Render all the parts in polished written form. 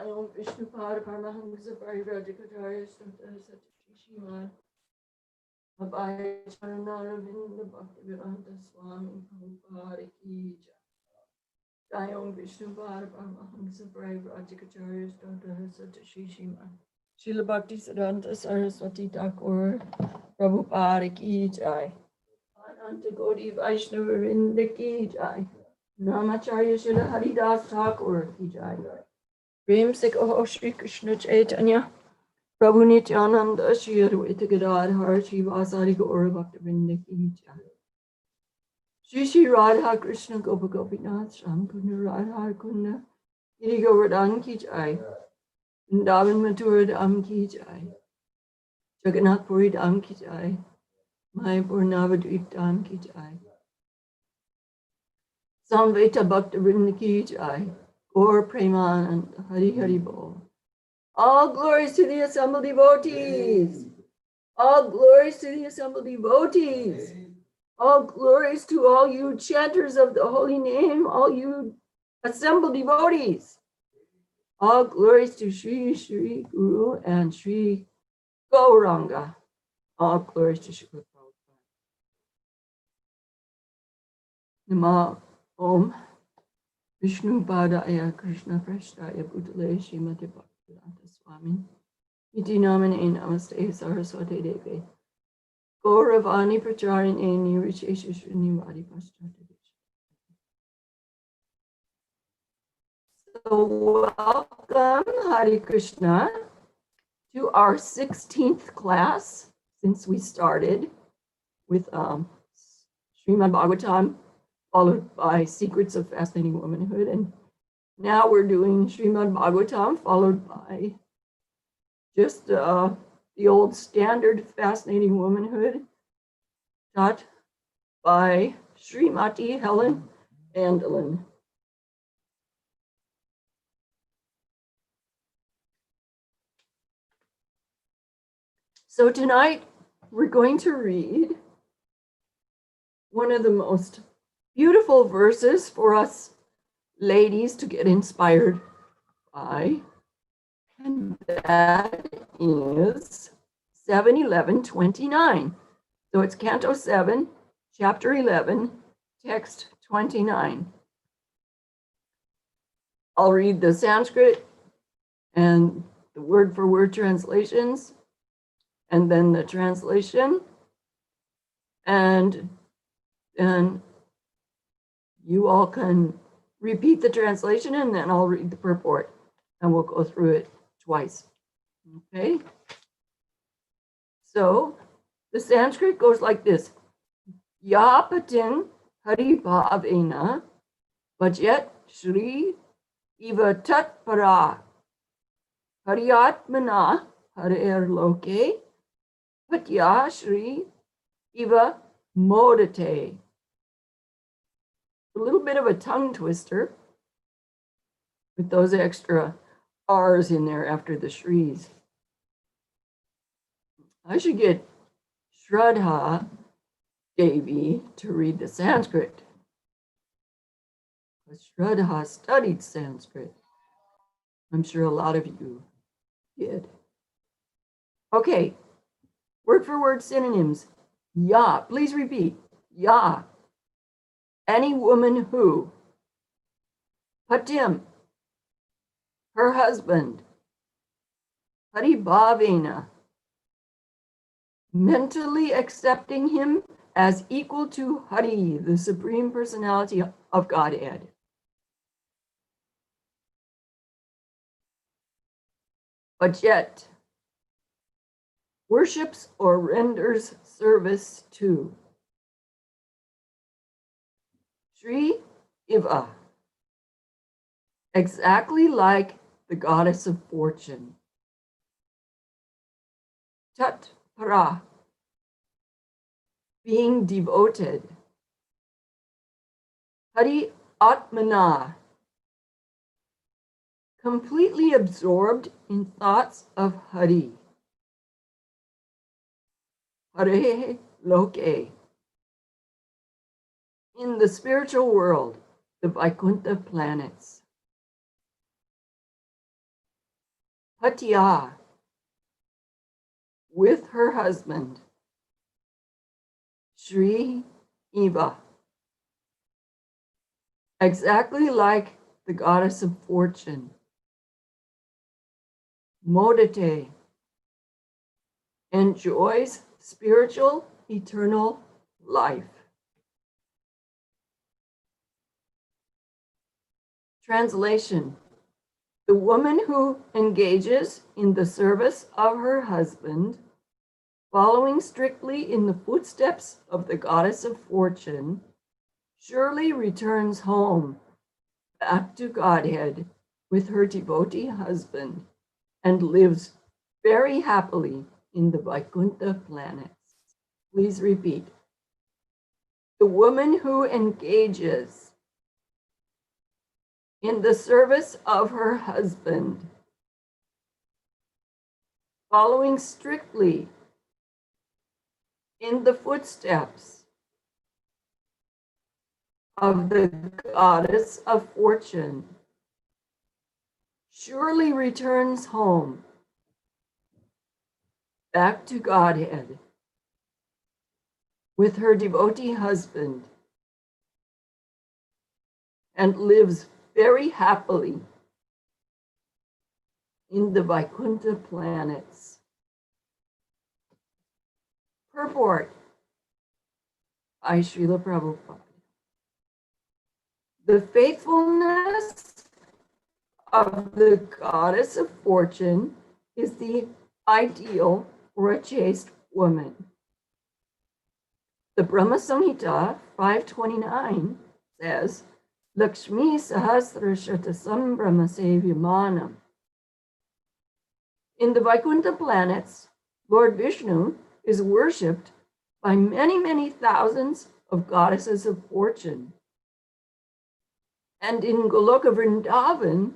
Jayam Vishnu Pada Paramahamsa Parivrajakacharya Srimad Srimad Abhaya Charanaravinda Bhaktivedanta Swami Prabhupada Ki Jai. Jayam Vishnu Pada Paramahamsa Parivrajakacharya Srimad Srila Bhakti Siddhanta Saraswati Thakur Prabhupada Ki Jai. Ananta Gaudiya Vaishnava Vrinda Ki Jai. Namacharya Srila Haridas Thakur Ki Jai. Prem Sikho Shri Krishna Chaitanya Prabhu Nityananda Shri Advaita Gadadhar Shri Vasari Gaura Bhaktivinoda Ki Jai. Shri Shri Radha Krishna Gopa Gopinath Sham Kunda Radha Kunda Giri Govardhan Ki Jai. Vrindavan Mathura Dham Ki Jai. Jagannath Puri Dham Ki Jai. Mayapur Navadvip Dham Ki Jai. Samveta Bhaktivinoda Ki Jai. Gaur Premanand Hari Hari Bol. All glories to the assembled devotees. All glories to the assembled devotees. All glories to all you chanters of the holy name, all you assembled devotees. All glories to Sri Sri Guru and Sri Gauranga. All glories to Sri Guru. Nama Om Vishnu Padaya Krishna Prashtaya Bhutale Srimati Bhaktivedanta Swami Iti Namane Namaste Saraswati Devi Gauravani Pracharine Nirishesha Srinivadi Paschati. So welcome, Hare Krishna, to our 16th class since we started with Srimad Bhagvatam, followed by Secrets of Fascinating Womanhood. And now we're doing Srimad Bhagvatam, followed by just the old standard Fascinating Womanhood, taught by Srimati Helen Vandelin. So tonight we're going to read one of the most beautiful verses for us ladies to get inspired by, and that is 7:11:29. So it's Canto 7, Chapter 11, Text 29. I'll read the Sanskrit and the word-for-word translations, and then the translation, and then you all can repeat the translation, and then I'll read the purport, and we'll go through it twice. Okay? So the Sanskrit goes like this. Yapatin hari bhavena bhajet shri iva tatpara haryatmana harer loke patya shri iva modate. A little bit of a tongue twister with those extra R's in there after the Shris. I should get Shraddha Devi to read the Sanskrit, because Shraddha studied Sanskrit. I'm sure a lot of you did. Okay, word for word synonyms. Ya, please repeat. Ya, any woman who. Patim, her husband. Haribhavena, mentally accepting him as equal to Hari, the Supreme Personality of Godhead. Bhajet, worships or renders service to. Shri Iva, exactly like the goddess of fortune. Tat Para, being devoted. Hari Atmana, completely absorbed in thoughts of Hari. Hare Loke, in the spiritual world, the Vaikuntha planets. Patiya, with her husband, Sri Eva, exactly like the goddess of fortune, Modite, enjoys spiritual eternal life. Translation: the woman who engages in the service of her husband, following strictly in the footsteps of the goddess of fortune, surely returns home back to Godhead with her devotee husband and lives very happily in the Vaikuntha planets. Please repeat. The woman who engages in the service of her husband, following strictly in the footsteps of the goddess of fortune, surely returns home back to Godhead with her devotee husband and lives very happily in the Vaikuntha planets. Purport by Srila Prabhupada. The faithfulness of the goddess of fortune is the ideal for a chaste woman. The Brahma Samhita 529 says, Lakshmi Sahasra Shatasam Brahma Sevyamanam. In the Vaikuntha planets, Lord Vishnu is worshipped by many, many thousands of goddesses of fortune. And in Goloka Vrindavan,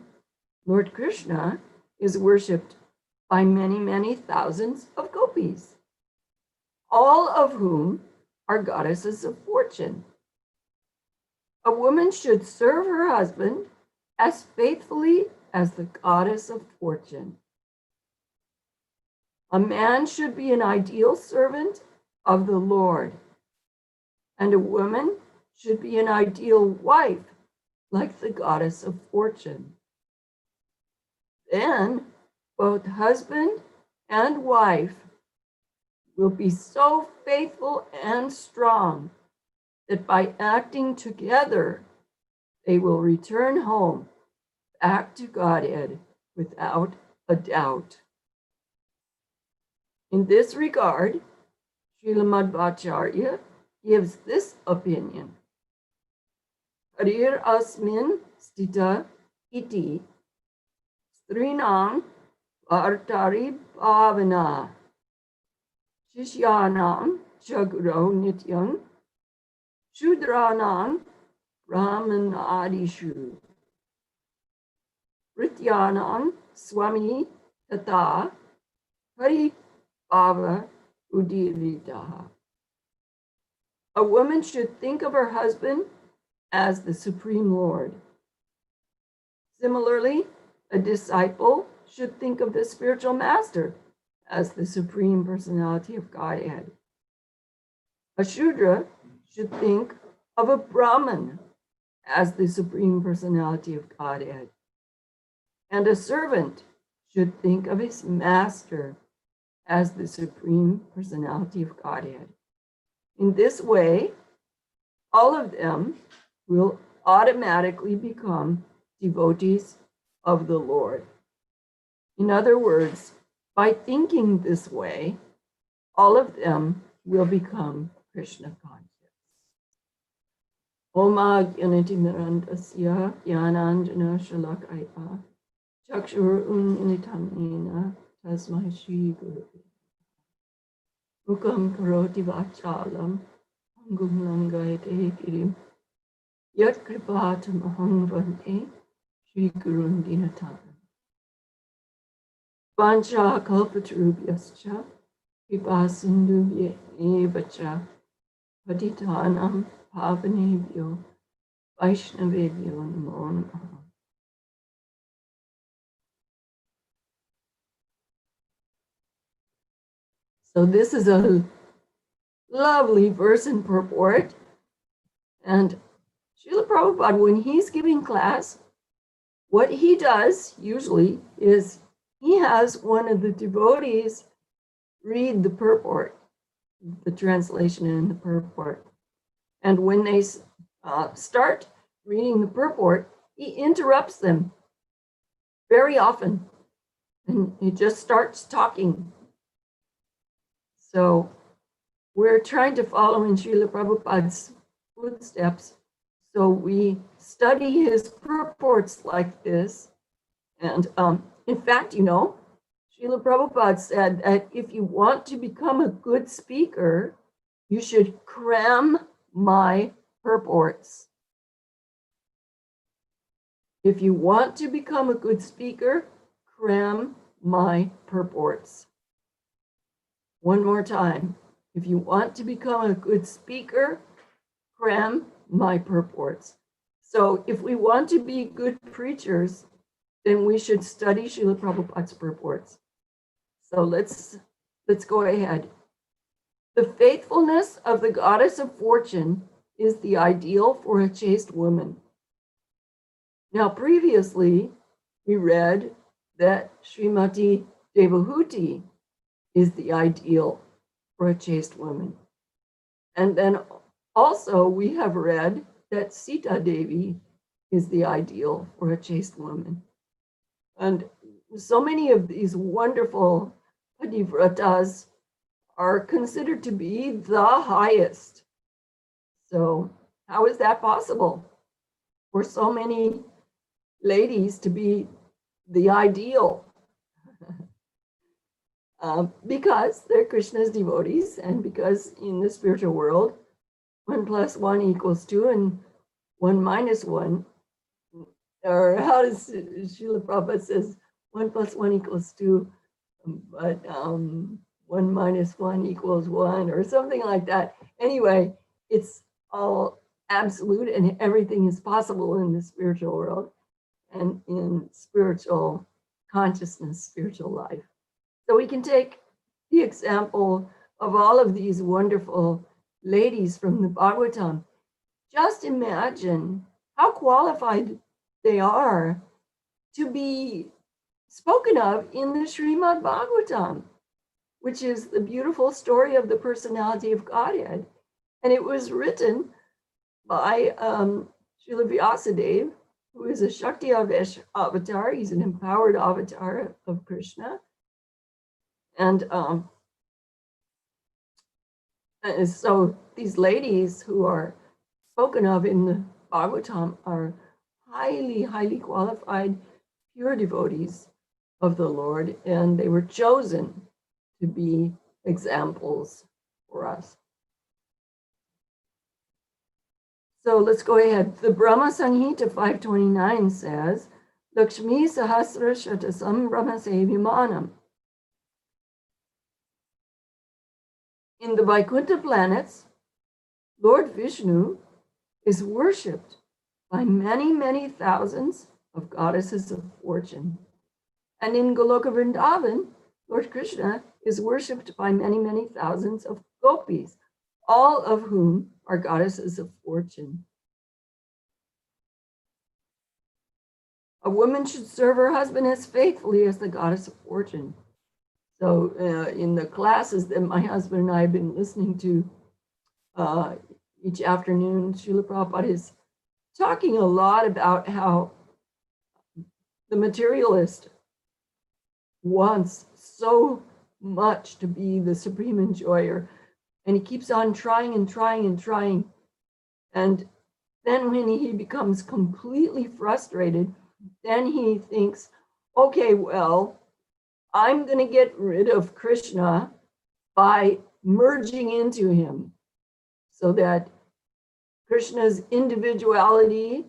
Lord Krishna is worshipped by many, many thousands of gopis, all of whom are goddesses of fortune. A woman should serve her husband as faithfully as the goddess of fortune. A man should be an ideal servant of the Lord, and a woman should be an ideal wife like the goddess of fortune. Then both husband and wife will be so faithful and strong that by acting together, they will return home back to Godhead without a doubt. In this regard, Srila Madhvacharya gives this opinion. Harir asmin stita iti strinam vartari bhavana shishyanam chagro nityam shudranam brahmanadishu rityanam swami tata hari bhava udiritaha. A woman should think of her husband as the Supreme Lord. Similarly, a disciple should think of the spiritual master as the Supreme Personality of Godhead. A Shudra should think of a Brahman as the Supreme Personality of Godhead. And a servant should think of his master as the Supreme Personality of Godhead. In this way, all of them will automatically become devotees of the Lord. In other words, by thinking this way, all of them will become Krishna conscious. Oma Gyanati Mirandasya Gyananjana Shalakaya Chakshur Unilitamena Tasmai Shri Guru Mukam Karoti Vachalam Angum Langayate Girim Yat Kripatam Aham Vande Shri Gurun Dinatam Vancha Kalpatarubhyascha Kripa Sindhubhya Evacha Patitanam Pavanebhyo Vaishnavebhyo Namo Namaha. So this is a lovely verse in purport. And Srila Prabhupada, when he's giving class, what he does usually is he has one of the devotees read the purport, the translation and the purport. And when they start reading the purport, he interrupts them very often. And he just starts talking. So we're trying to follow in Srila Prabhupada's footsteps. So we study his purports like this. And in fact, Srila Prabhupada said that if you want to become a good speaker, you should cram my purports. If you want to become a good speaker, cram my purports. One more time. If you want to become a good speaker, cram my purports. So if we want to be good preachers, then we should study Srila Prabhupada's purports. So let's go ahead. The faithfulness of the goddess of fortune is the ideal for a chaste woman. Now, previously, we read that Srimati Devahuti is the ideal for a chaste woman. And then also we have read that Sita Devi is the ideal for a chaste woman. And so many of these wonderful padivratas are considered to be the highest. So how is that possible for so many ladies to be the ideal? Because they're Krishna's devotees, and because in the spiritual world, 1 + 1 = 2 and 1 - 1, or how does Srila Prabhupada says 1 + 1 = 2, but 1 - 1 = 1, or something like that. Anyway, it's all absolute and everything is possible in the spiritual world and in spiritual consciousness, spiritual life. So we can take the example of all of these wonderful ladies from the Bhagavatam. Just imagine how qualified they are to be spoken of in the Srimad Bhagvatam, which is the beautiful story of the personality of Godhead. And it was written by Srila Vyasadeva, who is a Shakti avatar. He's an empowered avatar of Krishna. And so these ladies who are spoken of in the Bhagavatam are highly, highly qualified, pure devotees of the Lord, and they were chosen to be examples for us. So let's go ahead. The Brahma Samhita 529 says, Lakshmi Sahasra Shatasam Brahma Sevimanam. In the Vaikuntha planets, Lord Vishnu is worshipped by many, many thousands of goddesses of fortune. And in Goloka Vrindavan, Lord Krishna is worshipped by many, many thousands of gopis, all of whom are goddesses of fortune. A woman should serve her husband as faithfully as the goddess of fortune. So in the classes that my husband and I have been listening to each afternoon, Srila Prabhupada is talking a lot about how the materialist wants so much to be the supreme enjoyer, and he keeps on trying and trying and trying. And then when he becomes completely frustrated, then he thinks, okay, well, I'm going to get rid of Krishna by merging into him so that Krishna's individuality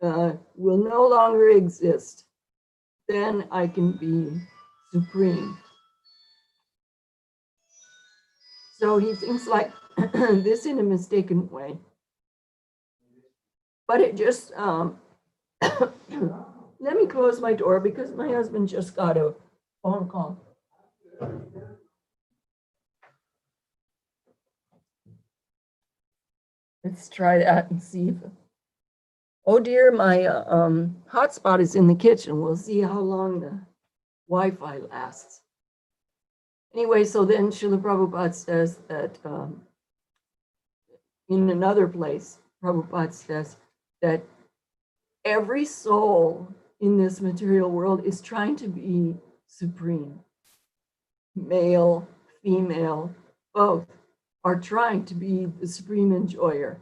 will no longer exist. Then I can be supreme. So he thinks like this in a mistaken way. But it just, let me close my door because my husband just got a phone call. Let's try that and see if. Oh dear, my hotspot is in the kitchen. We'll see how long the Wi-Fi lasts. Anyway, so then Srila Prabhupada says that in another place, Prabhupada says that every soul in this material world is trying to be supreme. Male, female, both are trying to be the supreme enjoyer.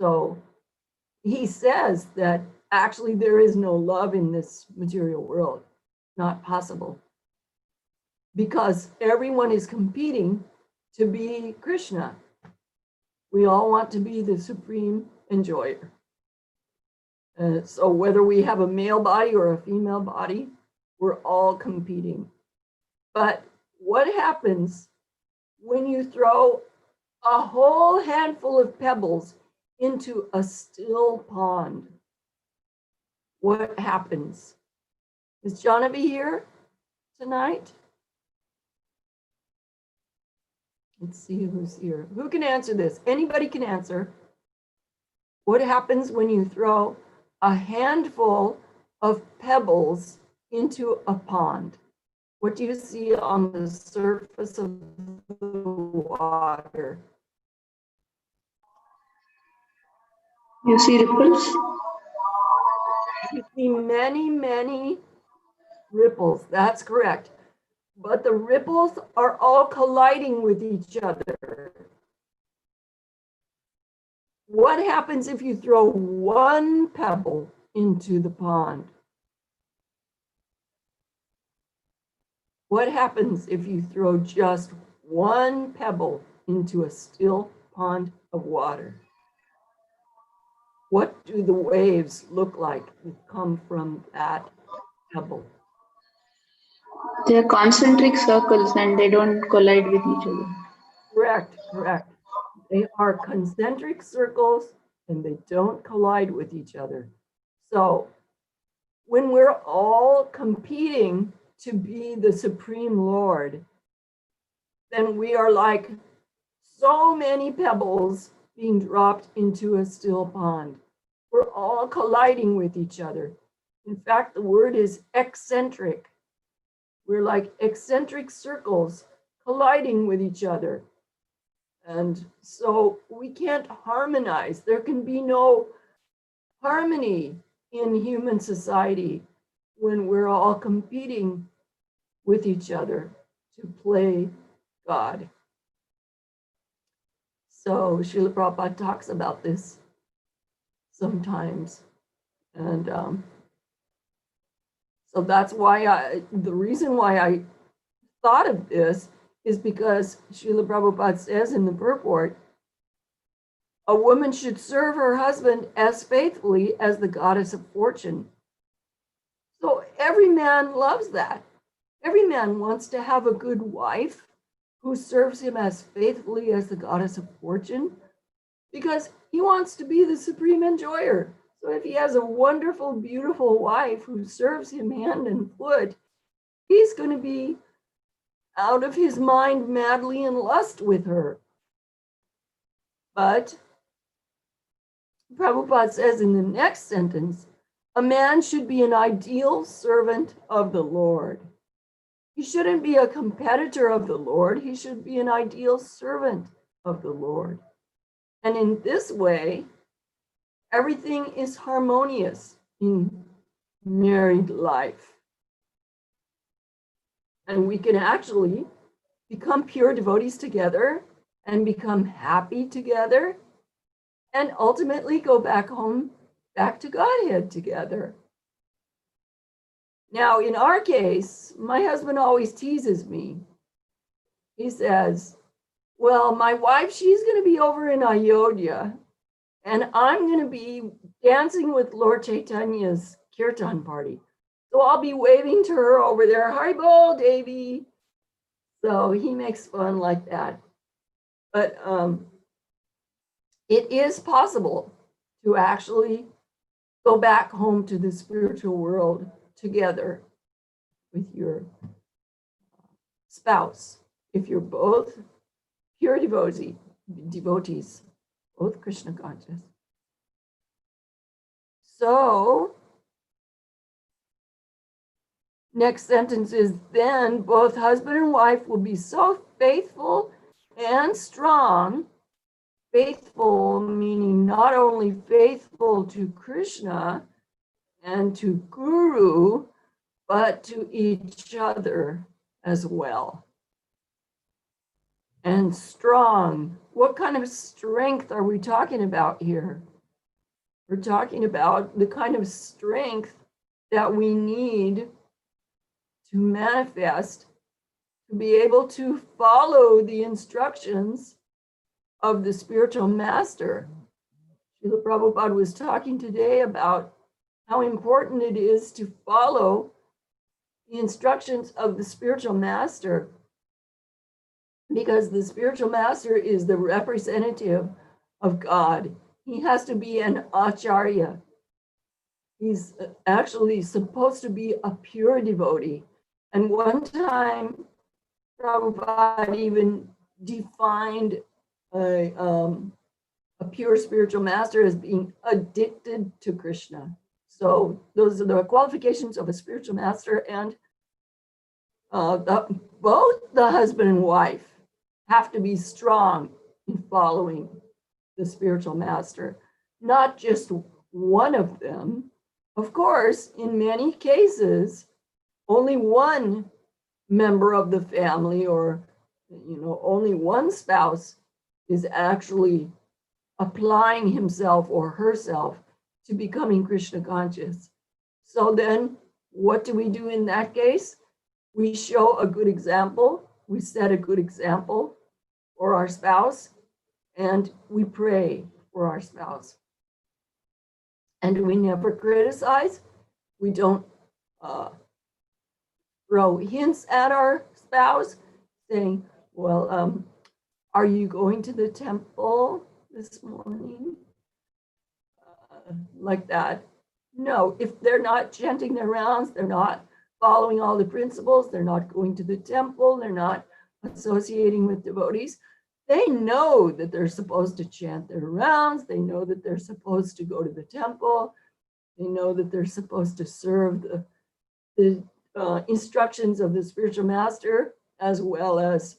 So he says that actually there is no love in this material world, not possible, because everyone is competing to be Krishna. We all want to be the supreme enjoyer. So whether we have a male body or a female body, we're all competing. But what happens when you throw a whole handful of pebbles into a still pond? What happens? Is Janavi here tonight? Let's see who's here. Who can answer this? Anybody can answer. What happens when you throw a handful of pebbles into a pond? What do you see on the surface of the water? You see ripples? You see many, many ripples. That's correct. But the ripples are all colliding with each other. What happens if you throw one pebble into the pond? What happens if you throw just one pebble into a still pond of water? What do the waves look like that come from that pebble? They are concentric circles and they don't collide with each other. Correct, correct. They are concentric circles and they don't collide with each other. So when we're all competing to be the Supreme Lord, then we are like so many pebbles being dropped into a still pond. We're all colliding with each other. In fact, the word is eccentric. We're like eccentric circles colliding with each other. And so we can't harmonize. There can be no harmony in human society when we're all competing with each other to play God. So Srila Prabhupada talks about this sometimes. And so that's why the reason why I thought of this is because Srila Prabhupada says in the purport, a woman should serve her husband as faithfully as the goddess of fortune. So every man loves that. Every man wants to have a good wife who serves him as faithfully as the goddess of fortune, because he wants to be the supreme enjoyer. So if he has a wonderful, beautiful wife who serves him hand and foot, he's going to be out of his mind madly in lust with her. But Prabhupada says in the next sentence, a man should be an ideal servant of the Lord. He shouldn't be a competitor of the Lord. He should be an ideal servant of the Lord. And in this way, everything is harmonious in married life. And we can actually become pure devotees together and become happy together and ultimately go back home, back to Godhead together. Now, in our case, my husband always teases me. He says, well, my wife, she's going to be over in Ayodhya, and I'm going to be dancing with Lord Chaitanya's kirtan party. So I'll be waving to her over there, Haribol, Devi. So he makes fun like that. But it is possible to actually go back home to the spiritual world together with your spouse, if you're both pure devotees. both Krishna conscious. So, next sentence is, then both husband and wife will be so faithful and strong. Faithful meaning not only faithful to Krishna and to Guru, but to each other as well. And strong. What kind of strength are we talking about here? We're talking about the kind of strength that we need to manifest to be able to follow the instructions of the spiritual master. Srila Prabhupada was talking today about how important it is to follow the instructions of the spiritual master, because the spiritual master is the representative of God. He has to be an acharya. He's actually supposed to be a pure devotee. And one time, Prabhupada even defined a pure spiritual master as being addicted to Krishna. So those are the qualifications of a spiritual master, and both the husband and wife have to be strong in following the spiritual master, not just one of them. Of course, in many cases, only one member of the family, or only one spouse is actually applying himself or herself to becoming Krishna conscious. So then what do we do in that case? We show a good example. We set a good example for our spouse, and we pray for our spouse. And we never criticize. We don't throw hints at our spouse saying, well, are you going to the temple this morning? Like that. No, if they're not chanting their rounds, they're not following all the principles, they're not going to the temple, they're not associating with devotees, they know that they're supposed to chant their rounds, they know that they're supposed to go to the temple, they know that they're supposed to serve the instructions of the spiritual master as well as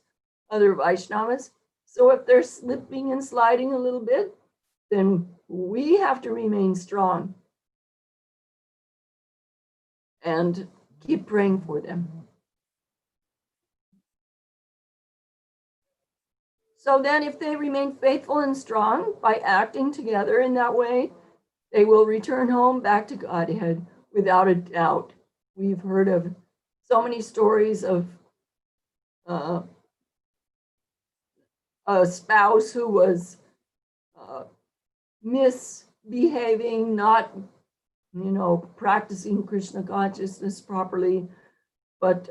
other Vaishnavas. So if they're slipping and sliding a little bit, then we have to remain strong and keep praying for them. So then if they remain faithful and strong by acting together in that way, they will return home back to Godhead without a doubt. We've heard of so many stories of a spouse who was misbehaving, not practicing Krishna consciousness properly, but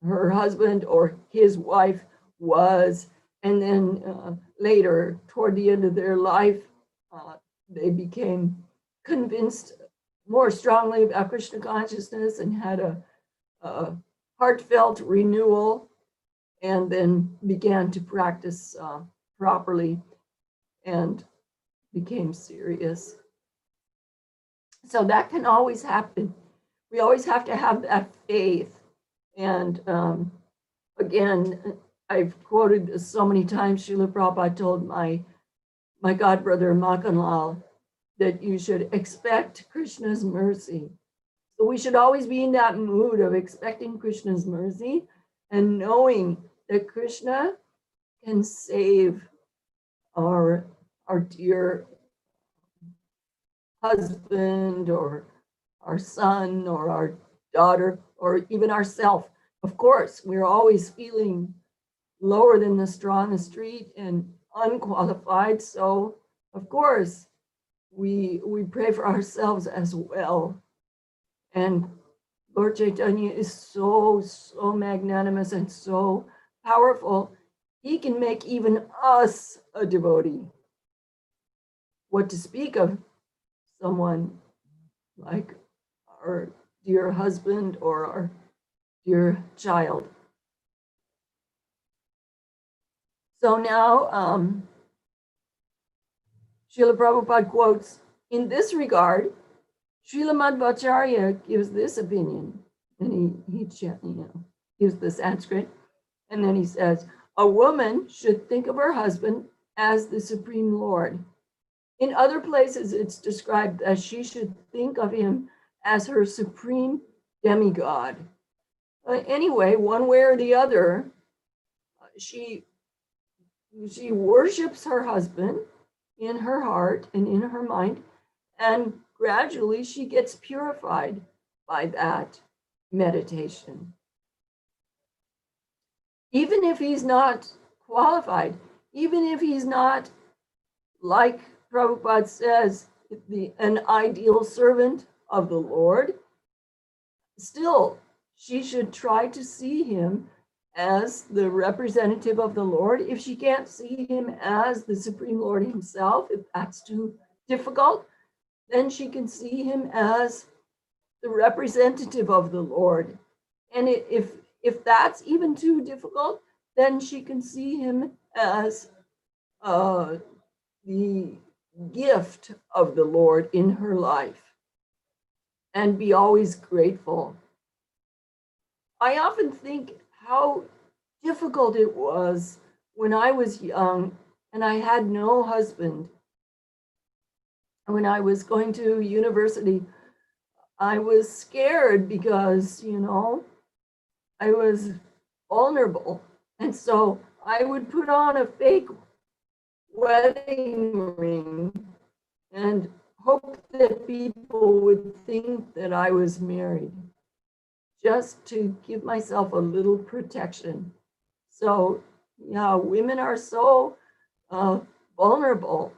her husband or his wife was, and then later, toward the end of their life, they became convinced more strongly about Krishna consciousness and had a heartfelt renewal, and then began to practice properly and became serious. So that can always happen. We always have to have that faith. And again, I've quoted this so many times. Srila Prabhupada told my godbrother Makanlal that you should expect Krishna's mercy. So we should always be in that mood of expecting Krishna's mercy and knowing that Krishna can save our dear husband or our son or our daughter or even ourselves. Of course, we're always feeling lower than the straw on the street and unqualified. So of course, we pray for ourselves as well. And Lord Chaitanya is so magnanimous and so powerful. He can make even us a devotee. What to speak of someone like our dear husband or our dear child. So now Srila Prabhupada quotes, in this regard, Srila Madhvacharya gives this opinion, and he gives the Sanskrit, and then he says, a woman should think of her husband as the Supreme Lord. In other places, it's described as she should think of him as her supreme demigod. Anyway, one way or the other, she worships her husband in her heart and in her mind, and gradually she gets purified by that meditation. Even if he's not qualified, even if he's not, like Prabhupada says, an ideal servant of the Lord, still she should try to see him as the representative of the Lord. If she can't see him as the Supreme Lord himself, if that's too difficult, then she can see him as the representative of the Lord. And if that's even too difficult, then she can see him as the gift of the Lord in her life and be always grateful. I often think how difficult it was when I was young and I had no husband. When I was going to university, I was scared because, I was vulnerable. And so I would put on a fake wedding ring and hope that people would think that I was married, just to give myself a little protection. So, yeah, women are so vulnerable,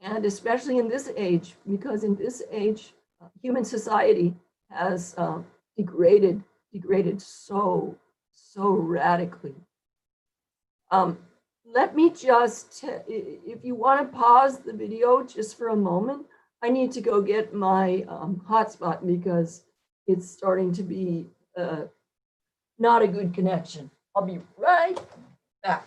and especially in this age, because in this age, human society has degraded so radically. Let me just, if you want to pause the video just for a moment, I need to go get my hotspot because it's starting to be not a good connection. I'll be right back.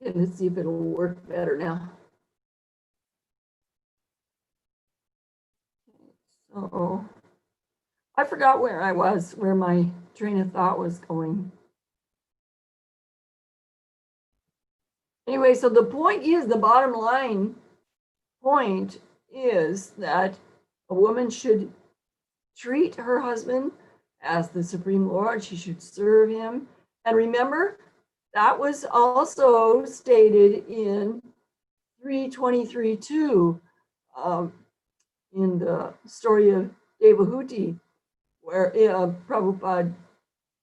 Okay, let's see if it'll work better now. So I forgot where I was, where my train of thought was going. Anyway, so the point is, the bottom line point is that a woman should treat her husband as the Supreme Lord. She should serve him. And remember, that was also stated in 323.2 in the story of Devahuti, where Prabhupada,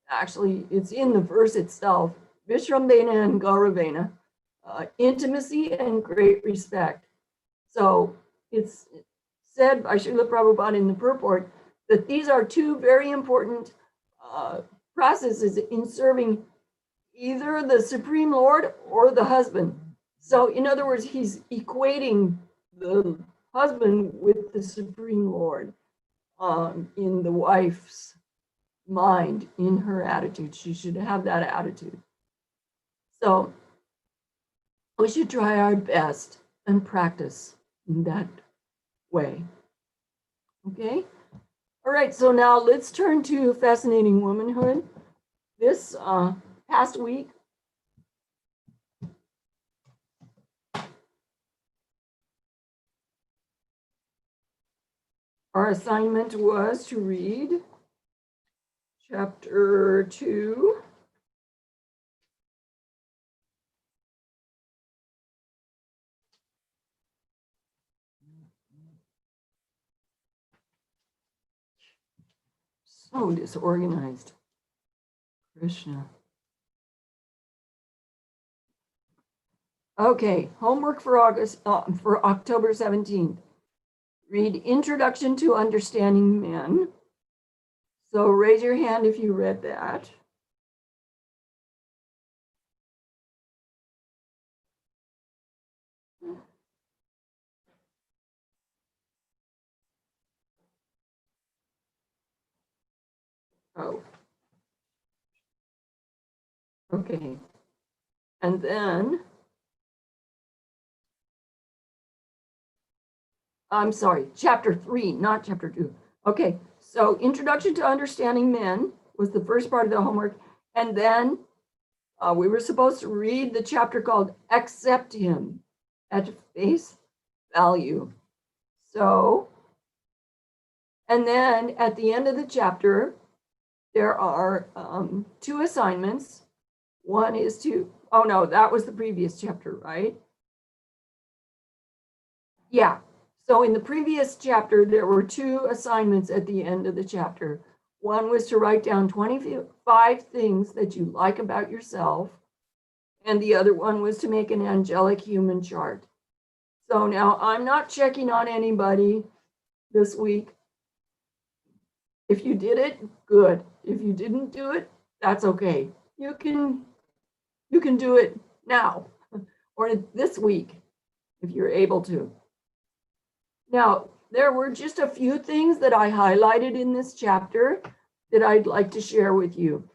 actually, it's in the verse itself, Vishrambena and Gauravena, intimacy and great respect. So it's said by Srila Prabhupada in the purport that these are two very important processes in serving either the Supreme Lord or the husband. So in other words, he's equating the husband with the Supreme Lord in the wife's mind, in her attitude. She should have that attitude. So we should try our best and practice in that way. Okay? All right, so now let's turn to Fascinating Womanhood. This past week, our assignment was to read chapter 2. So disorganized. Krishna. Okay, homework for October 17th. Read Introduction to Understanding Men. So raise your hand if you read that. Oh. Okay. And then, I'm sorry, chapter 3, not chapter 2. Okay, so Introduction to Understanding Men was the first part of the homework. And then we were supposed to read the chapter called Accept Him at Face Value. So, and then at the end of the chapter, there are 2 assignments. One is to, oh no, that was the previous chapter, right? Yeah. So in the previous chapter, there were 2 assignments at the end of the chapter. One was to write down 25 things that you like about yourself. And the other one was to make an angelic human chart. So now I'm not checking on anybody this week. If you did it, good. If you didn't do it, that's okay. You can do it now or this week if you're able to. Now, there were just a few things that I highlighted in this chapter that I'd like to share with you.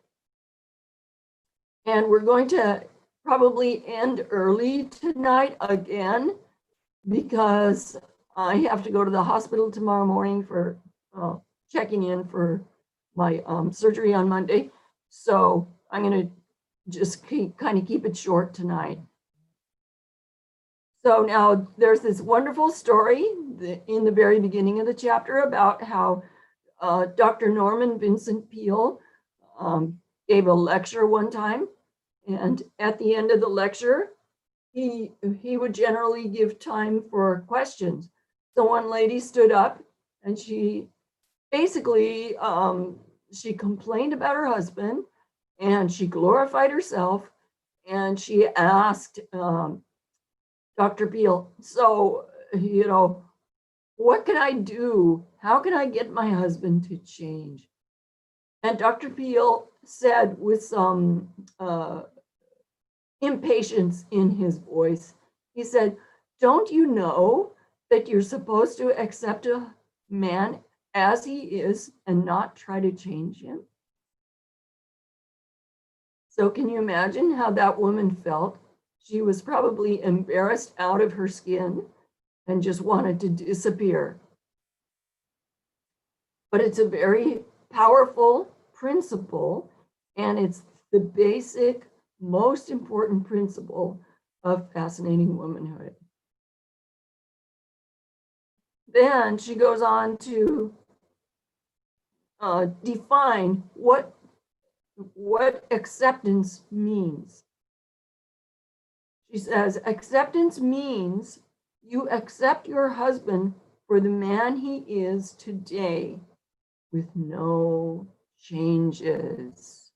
And we're going to probably end early tonight again because I have to go to the hospital tomorrow morning for checking in for my surgery on Monday. So I'm going to just kind of keep it short tonight. So now there's this wonderful story in the very beginning of the chapter about how Dr. Norman Vincent Peale gave a lecture one time. And at the end of the lecture, he would generally give time for questions. So one lady stood up and she basically, she complained about her husband and she glorified herself and she asked Dr. Peale, so, what can I do? How can I get my husband to change? And Dr. Peale said with some impatience in his voice, he said, don't you know that you're supposed to accept a man as he is and not try to change him? So can you imagine how that woman felt? She was probably embarrassed out of her skin and just wanted to disappear. But it's a very powerful principle, and it's the basic, most important principle of Fascinating Womanhood. Then she goes on to define what acceptance means. She says, acceptance means you accept your husband for the man he is today with no changes.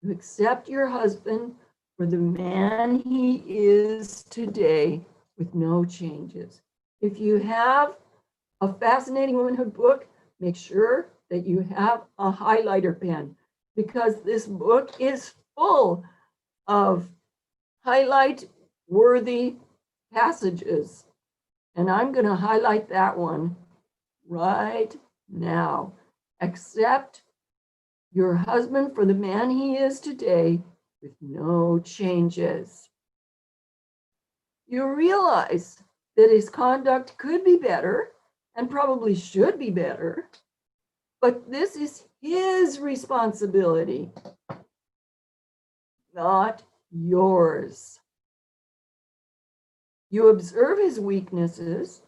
You accept your husband for the man he is today with no changes. If you have a Fascinating Womanhood book, make sure that you have a highlighter pen because this book is full of highlight-worthy passages. And I'm going to highlight that one right now. Accept your husband for the man he is today with no changes. You realize that his conduct could be better and probably should be better, but this is his responsibility, not yours. You observe his weaknesses,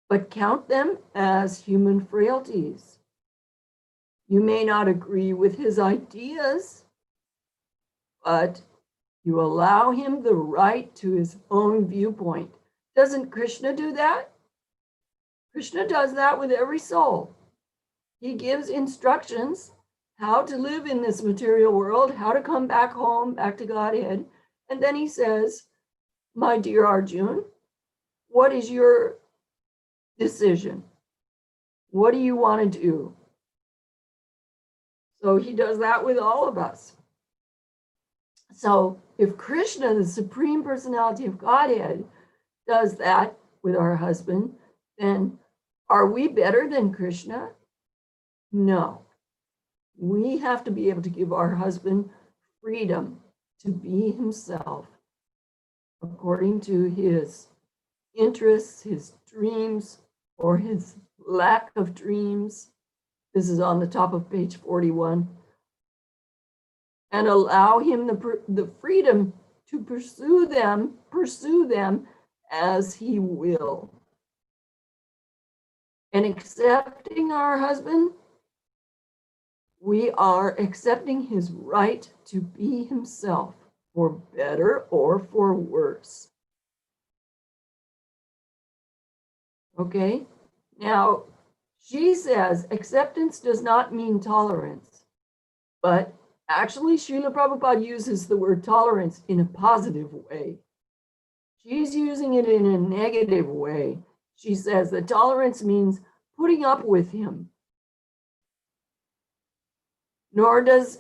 but count them as human frailties. You may not agree with his ideas, but you allow him the right to his own viewpoint. Doesn't Krishna do that? Krishna does that with every soul. He gives instructions how to live in this material world, how to come back home, back to Godhead, And then he says, my dear Arjun, what is your decision? What do you want to do? So he does that with all of us. So if Krishna, the Supreme Personality of Godhead, does that with our husband, then are we better than Krishna? No. We have to be able to give our husband freedom to be himself according to his interests, his dreams, or his lack of dreams. This is on the top of page 41. And allow him the freedom to pursue them as he will. And accepting our husband, we are accepting his right to be himself, for better or for worse. Okay? Now, she says acceptance does not mean tolerance, but actually, Srila Prabhupada uses the word tolerance in a positive way. She's using it in a negative way. She says that tolerance means putting up with him. Nor does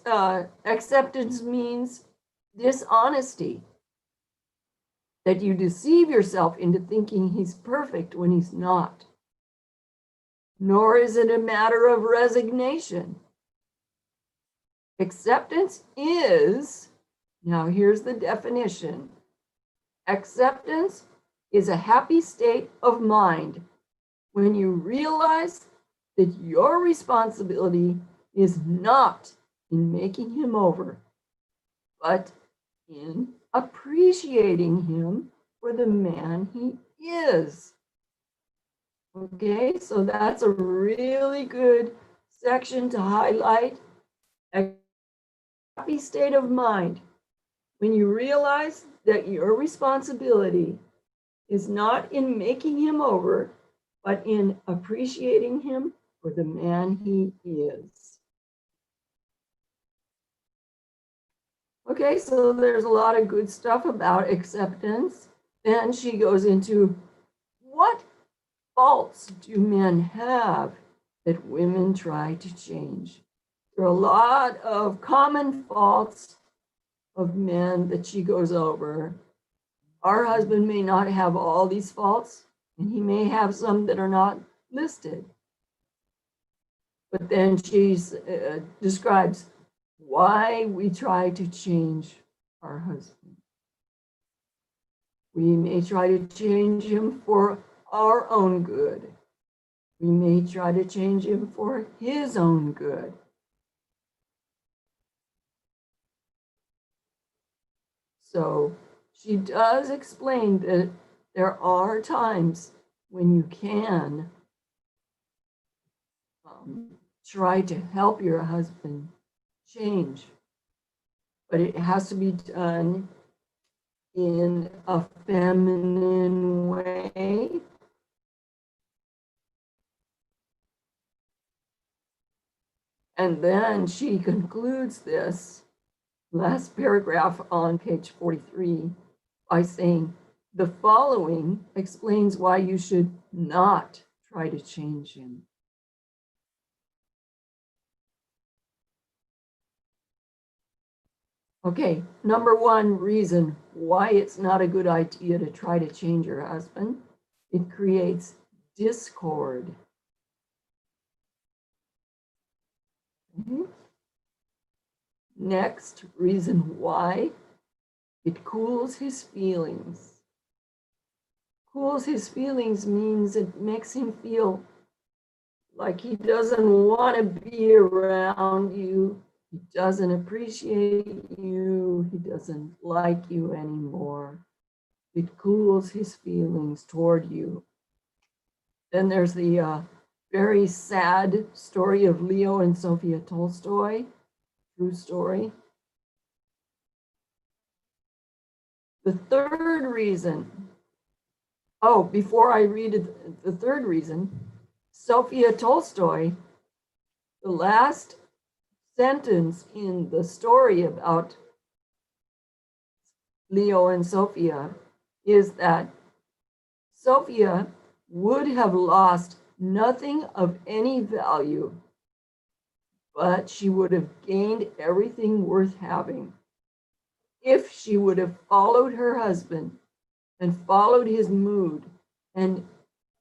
acceptance means dishonesty, that you deceive yourself into thinking he's perfect when he's not. Nor is it a matter of resignation. Acceptance is, now here's the definition. Acceptance is a happy state of mind when you realize that your responsibility is not in making him over, but in appreciating him for the man he is. Okay, so that's a really good section to highlight. A happy state of mind when you realize that your responsibility is not in making him over, but in appreciating him for the man he is. Okay, so there's a lot of good stuff about acceptance. Then she goes into what faults do men have that women try to change? There are a lot of common faults of men that she goes over. Our husband may not have all these faults, and he may have some that are not listed. But then she describes why we try to change our husband. We may try to change him for our own good. We may try to change him for his own good. So she does explain that there are times when you can try to help your husband change, but it has to be done in a feminine way. And then she concludes this last paragraph on page 43 by saying, the following explains why you should not try to change him. Okay, number one reason why it's not a good idea to try to change your husband. It creates discord. Next reason why, it cools his feelings. Cools his feelings means it makes him feel like he doesn't want to be around you. He doesn't appreciate you. He doesn't like you anymore. It cools his feelings toward you. Then there's the very sad story of Leo and Sophia Tolstoy, true story. The third reason, before I read the third reason, Sophia Tolstoy, the last sentence in the story about Leo and Sophia is that Sophia would have lost nothing of any value, but she would have gained everything worth having if she would have followed her husband and followed his mood and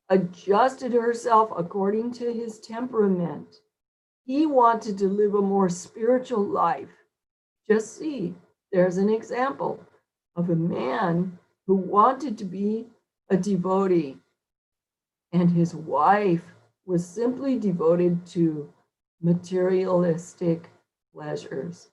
adjusted herself according to his temperament. He wanted to live a more spiritual life. Just see, there's an example of a man who wanted to be a devotee, and his wife was simply devoted to materialistic pleasures.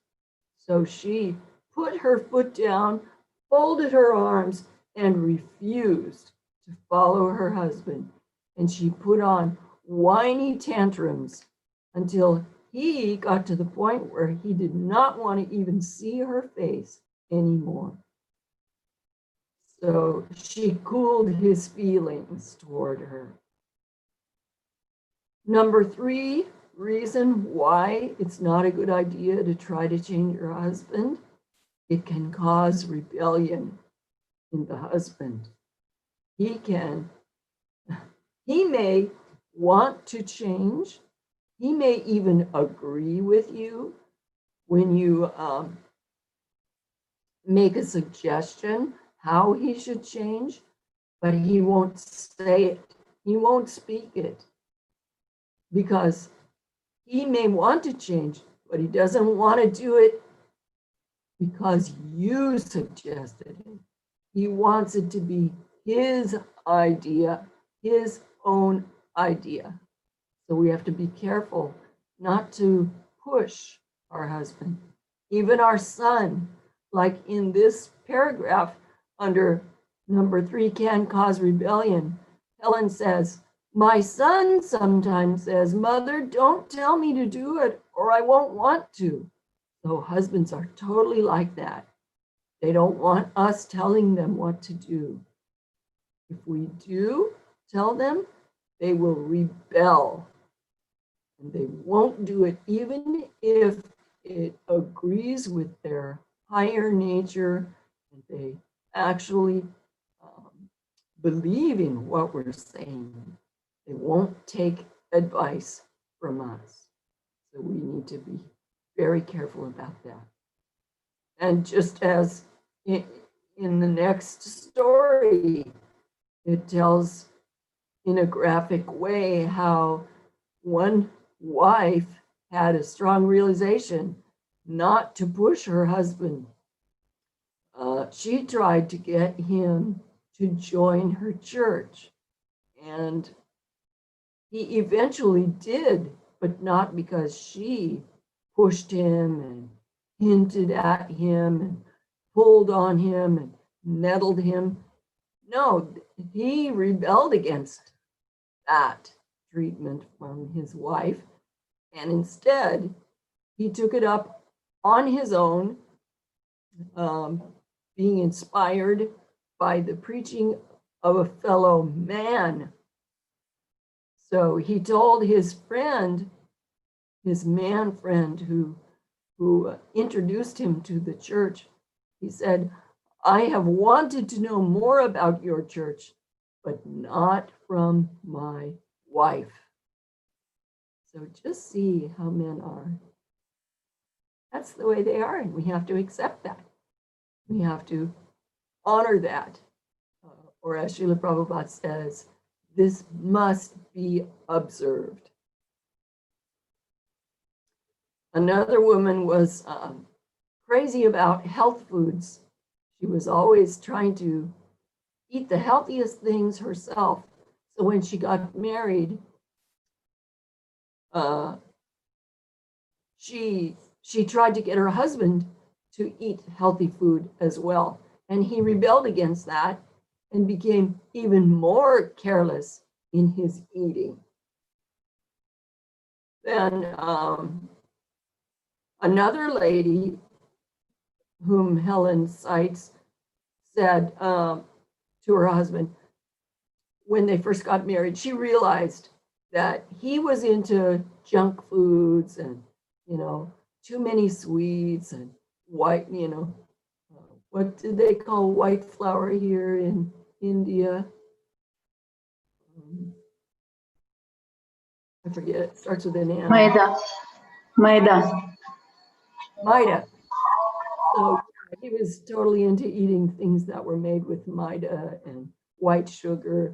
So she put her foot down, folded her arms, and refused to follow her husband. And she put on whiny tantrums until he got to the point where he did not want to even see her face anymore. So she cooled his feelings toward her. Number 3 reason why it's not a good idea to try to change your husband: it can cause rebellion in the husband. He may want to change. He may even agree with you when you make a suggestion how he should change, but he won't say it. He won't speak it because he may want to change, but he doesn't want to do it because you suggested it. He wants it to be his idea, his own idea. So we have to be careful not to push our husband, even our son. Like in this paragraph under number 3, can cause rebellion. Helen says, my son sometimes says, Mother, don't tell me to do it or I won't want to. So husbands are totally like that. They don't want us telling them what to do. If we do tell them, they will rebel. And they won't do it even if it agrees with their higher nature and they actually believe in what we're saying. They won't take advice from us. So we need to be very careful about that. And just as in the next story, it tells in a graphic way how one wife had a strong realization not to push her husband. She tried to get him to join her church, and he eventually did, but not because she pushed him and hinted at him and pulled on him and nettled him. No, he rebelled against that treatment from his wife, and instead he took it up on his own, being inspired by the preaching of a fellow man. So he told his friend, his man friend who introduced him to the church, he said, I have wanted to know more about your church, but not from my wife. So just see how men are. That's the way they are, and we have to accept that. We have to honor that. Or as Srila Prabhupada says, this must be observed. Another woman was crazy about health foods. She was always trying to eat the healthiest things herself. So when she got married, she tried to get her husband to eat healthy food as well. And he rebelled against that and became even more careless in his eating. Then another lady whom Helen cites said to her husband, when they first got married, she realized that he was into junk foods and, too many sweets and white what do they call white flour here in India? I forget, it starts with an M. Maida. Maida. So he was totally into eating things that were made with maida and white sugar.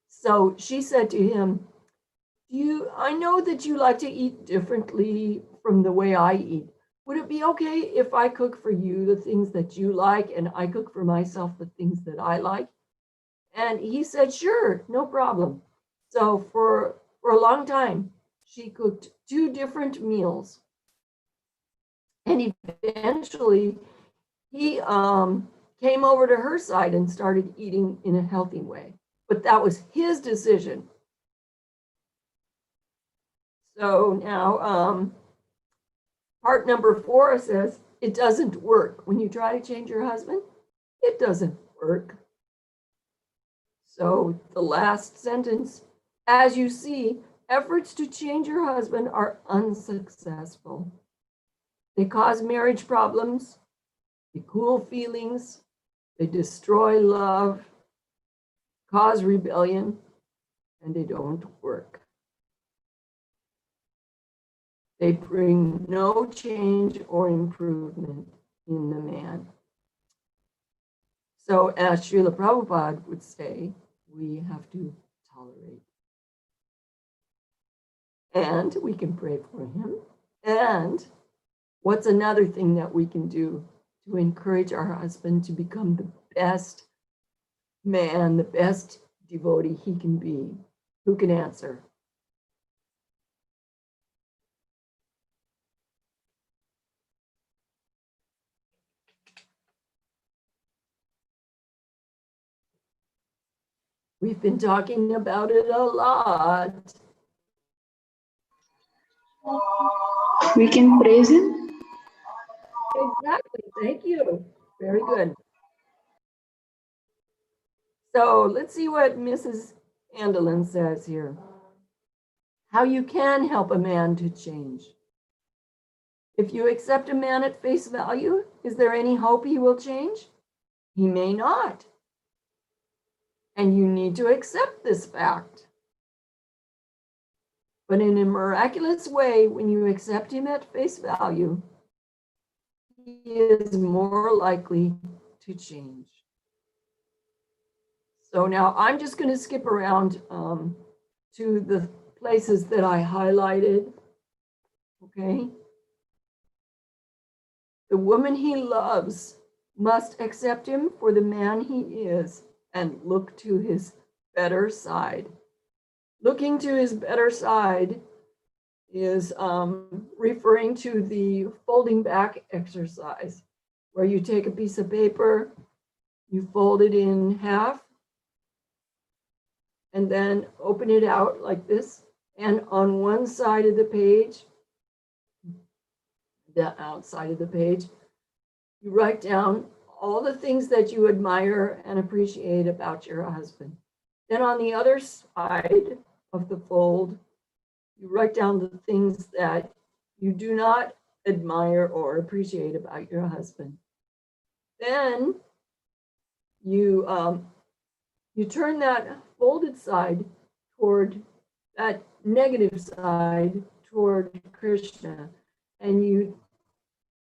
So she said to him, I know that you like to eat differently from the way I eat. Would it be okay if I cook for you the things that you like and I cook for myself the things that I like? And he said, sure, no problem. So for a long time, she cooked 2 different meals. And eventually he came over to her side and started eating in a healthy way. But that was his decision. So now part number 4 says, it doesn't work. When you try to change your husband, it doesn't work. So the last sentence, as you see, efforts to change your husband are unsuccessful. They cause marriage problems, they cool feelings, they destroy love, cause rebellion, and they don't work. They bring no change or improvement in the man. So as Srila Prabhupada would say, we have to tolerate. And we can pray for him. And what's another thing that we can do to encourage our husband to become the best man, the best devotee he can be? Who can answer? We've been talking about it a lot. We can praise him. Exactly. Thank you. Very good. So let's see what Mrs. Andelin says here. How you can help a man to change. If you accept a man at face value, is there any hope he will change? He may not. And you need to accept this fact. But in a miraculous way, when you accept him at face value, he is more likely to change. So now I'm just going to skip around to the places that I highlighted. Okay. The woman he loves must accept him for the man he is and look to his better side. Looking to his better side is referring to the folding back exercise, where you take a piece of paper, you fold it in half, and then open it out like this. And on one side of the page, the outside of the page, you write down all the things that you admire and appreciate about your husband. Then on the other side of the fold, you write down the things that you do not admire or appreciate about your husband. Then you turn that folded side toward that negative side toward Krishna, and you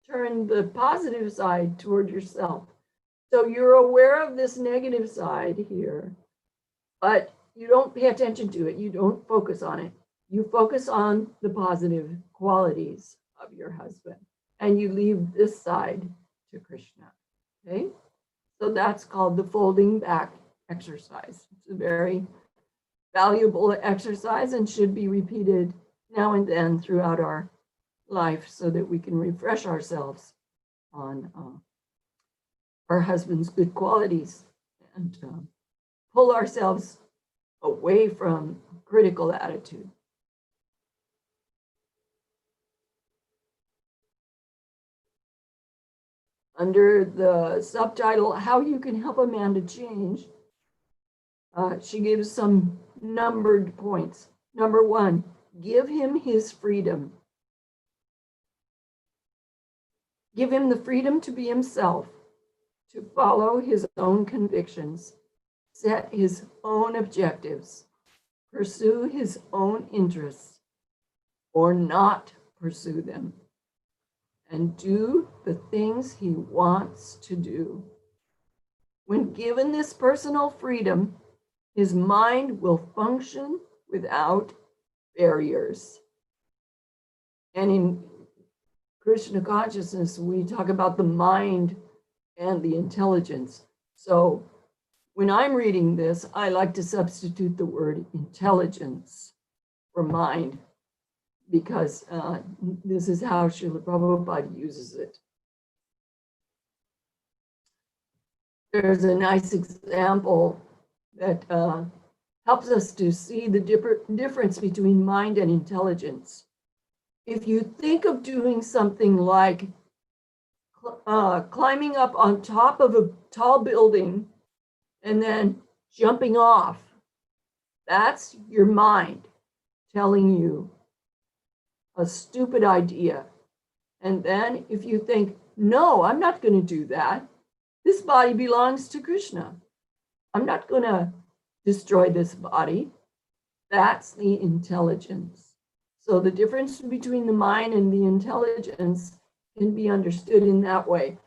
turn the positive side toward yourself. So you're aware of this negative side here, but you don't pay attention to it. You don't focus on it. You focus on the positive qualities of your husband, and you leave this side to Krishna. Okay? So that's called the folding back exercise. It's a very valuable exercise and should be repeated now and then throughout our life so that we can refresh ourselves on our husband's good qualities and pull ourselves away from critical attitude. Under the subtitle, How You Can Help a Man to Change, she gives some numbered points. Number 1, give him his freedom. Give him the freedom to be himself, to follow his own convictions, set his own objectives, pursue his own interests, or not pursue them, and do the things he wants to do. When given this personal freedom, his mind will function without barriers. And in Krishna consciousness, we talk about the mind and the intelligence. So when I'm reading this, I like to substitute the word intelligence for mind, because this is how Srila Prabhupada uses it. There's a nice example that helps us to see the difference between mind and intelligence. If you think of doing something like climbing up on top of a tall building and then jumping off, that's your mind telling you a stupid idea. And then if you think, no, I'm not going to do that. This body belongs to Krishna. I'm not going to destroy this body. That's the intelligence. So the difference between the mind and the intelligence can be understood in that way.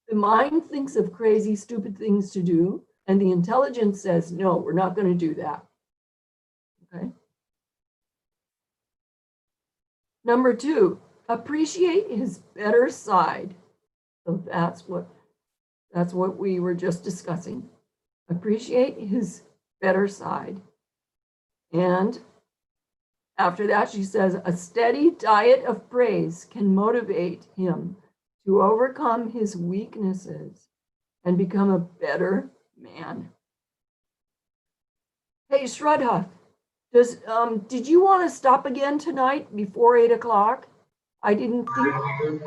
The mind thinks of crazy, stupid things to do, and the intelligence says, no, we're not going to do that. Okay. Number 2, appreciate his better side. So that's what we were just discussing. Appreciate his better side. And after that, she says, a steady diet of praise can motivate him to overcome his weaknesses and become a better man. Hey, Shraddha, did you want to stop again tonight before 8 o'clock? I didn't think.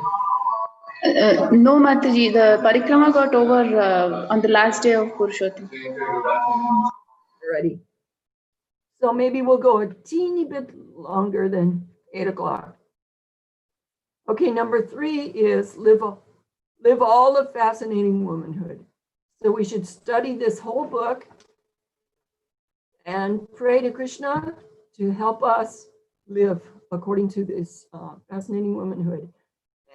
No, Mataji, the parikrama got over on the last day of Purushottam. Ready. So maybe we'll go a teeny bit longer than 8 o'clock. Okay, number 3 is live all of Fascinating Womanhood. So we should study this whole book and pray to Krishna to help us live according to this Fascinating Womanhood.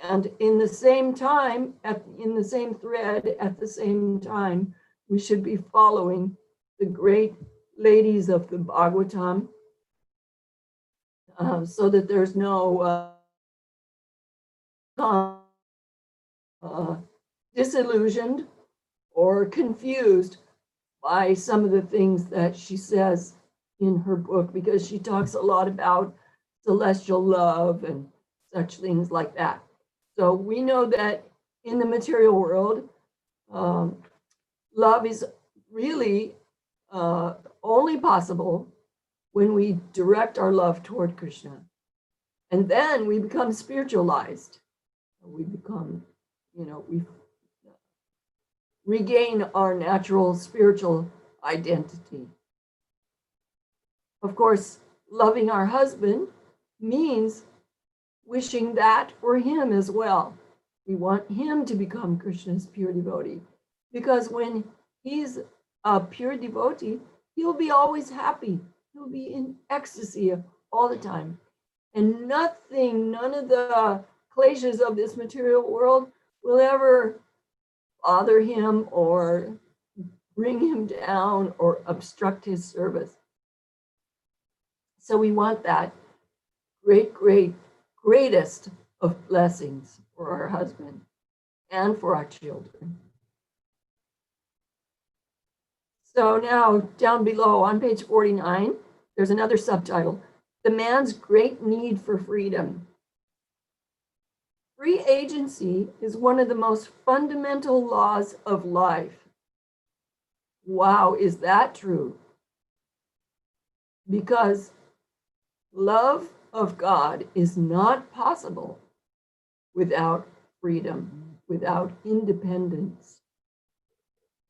And in the same time, in the same thread, at the same time, we should be following the great ladies of the Bhagavatam, so that there's no disillusioned or confused by some of the things that she says in her book, because she talks a lot about celestial love and such things like that. So we know that in the material world, love is really only possible when we direct our love toward Krishna. And then we become spiritualized. We become, we regain our natural spiritual identity. Of course, loving our husband means wishing that for him as well. We want him to become Krishna's pure devotee, because when he's a pure devotee, he'll be always happy. He'll be in ecstasy all the time. And none of the kleshas of this material world will ever bother him or bring him down or obstruct his service. So we want that greatest of blessings for our husband and for our children. So now down below on page 49, there's another subtitle, The Man's Great Need for Freedom. Free agency is one of the most fundamental laws of life. Wow, is that true? Because love of God is not possible without freedom, without independence.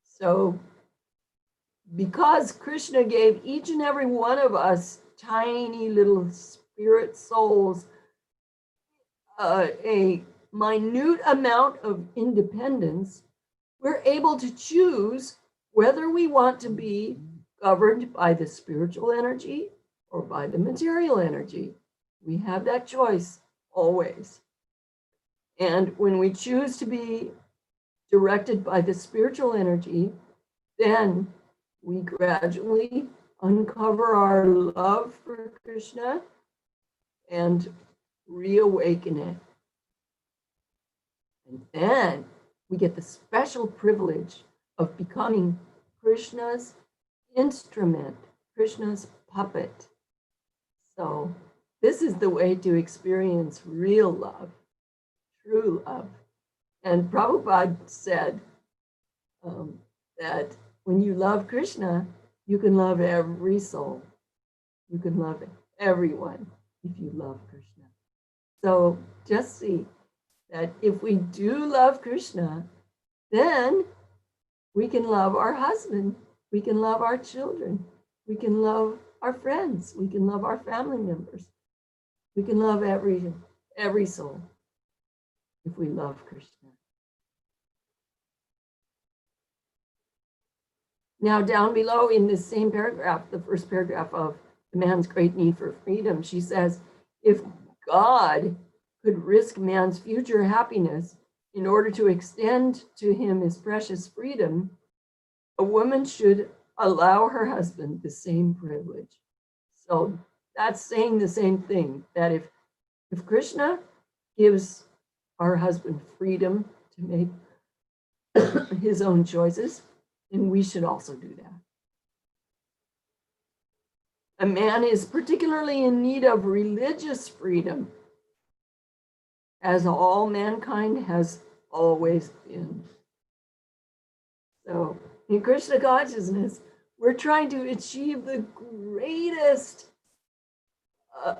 So, because Krishna gave each and every one of us tiny little spirit souls a minute amount of independence, we're able to choose whether we want to be governed by the spiritual energy or by the material energy. We have that choice always. And when we choose to be directed by the spiritual energy, then we gradually uncover our love for Krishna and reawaken it. And then we get the special privilege of becoming Krishna's instrument, Krishna's puppet. So this is the way to experience real love, true love. And Prabhupada said that when you love Krishna, you can love every soul. You can love everyone if you love Krishna. So just see that if we do love Krishna, then we can love our husband, we can love our children, we can love our friends, we can love our family members, we can love every soul if we love Krishna. Now down below in this same paragraph, the first paragraph of the man's great need for freedom, she says, if God could risk man's future happiness in order to extend to him his precious freedom, a woman should allow her husband the same privilege. So that's saying the same thing, that if Krishna gives our husband freedom to make his own choices, then we should also do that. A man is particularly in need of religious freedom, as all mankind has always been. So in Krishna consciousness, we're trying to achieve the greatest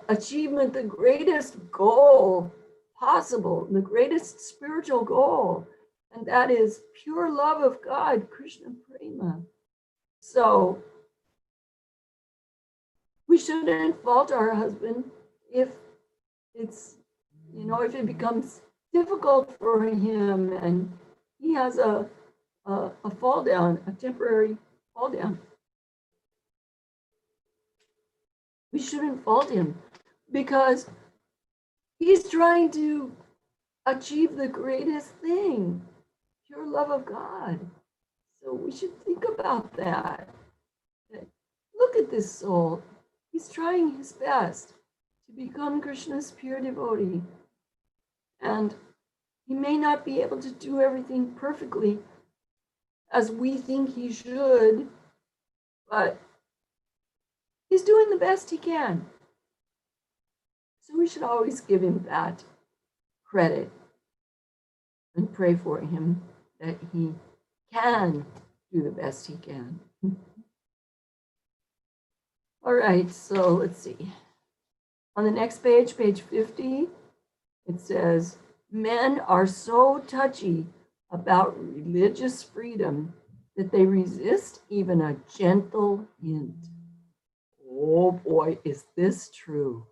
achievement, the greatest goal possible, the greatest spiritual goal, and that is pure love of God, Krishna Prema. So we shouldn't fault our husband if it's, if it becomes difficult for him and he has a fall down, a temporary fall down. We shouldn't fault him because he's trying to achieve the greatest thing, pure love of God. So we should think about that. Look at this soul. He's trying his best to become Krishna's pure devotee. And he may not be able to do everything perfectly as we think he should, but he's doing the best he can. So we should always give him that credit and pray for him that he can do the best he can. All right, so let's see. On the next page, page 50, it says, men are so touchy about religious freedom that they resist even a gentle hint. Oh boy, is this true.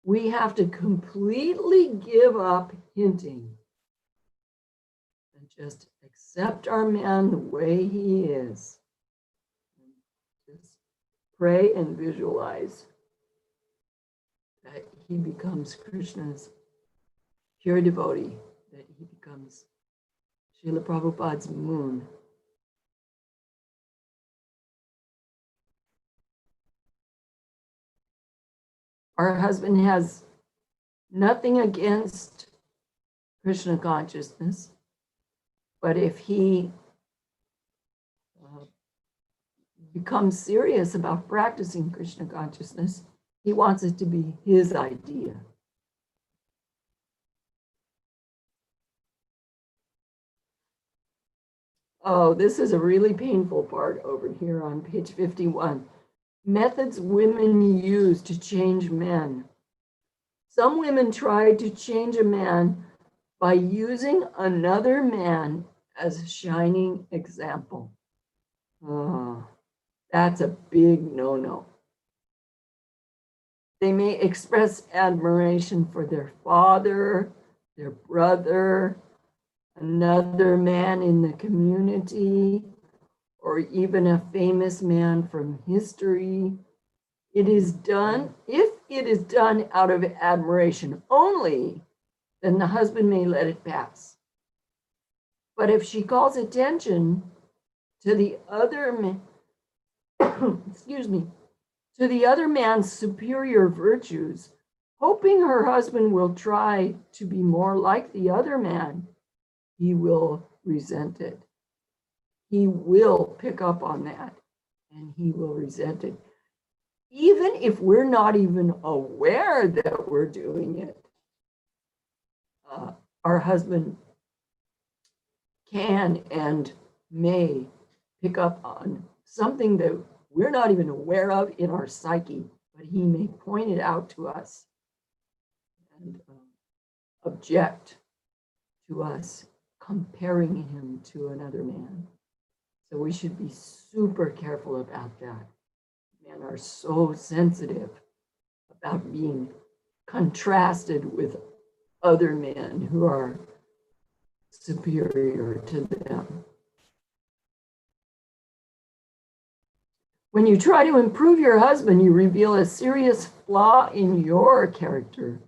We have to completely give up hinting and just accept our man the way he is. Just pray and visualize that he becomes Krishna's pure devotee, that he becomes Srila Prabhupada's moon. Our husband has nothing against Krishna consciousness, but if he becomes serious about practicing Krishna consciousness, he wants it to be his idea. Oh, this is a really painful part over here on page 51. Methods women use to change men. Some women try to change a man by using another man as a shining example. Oh, that's a big no-no. They may express admiration for their father, their brother, another man in the community, or even a famous man from history. It is done, if it is done out of admiration only, then the husband may let it pass. But if she calls attention to the other man, excuse me, to the other man's superior virtues, hoping her husband will try to be more like the other man, he will resent it. He will pick up on that and he will resent it. Even if we're not even aware that we're doing it, our husband can and may pick up on something that we're not even aware of in our psyche, but he may point it out to us and object to us comparing him to another man. So we should be super careful about that. Men are so sensitive about being contrasted with other men who are superior to them. When you try to improve your husband, you reveal a serious flaw in your character,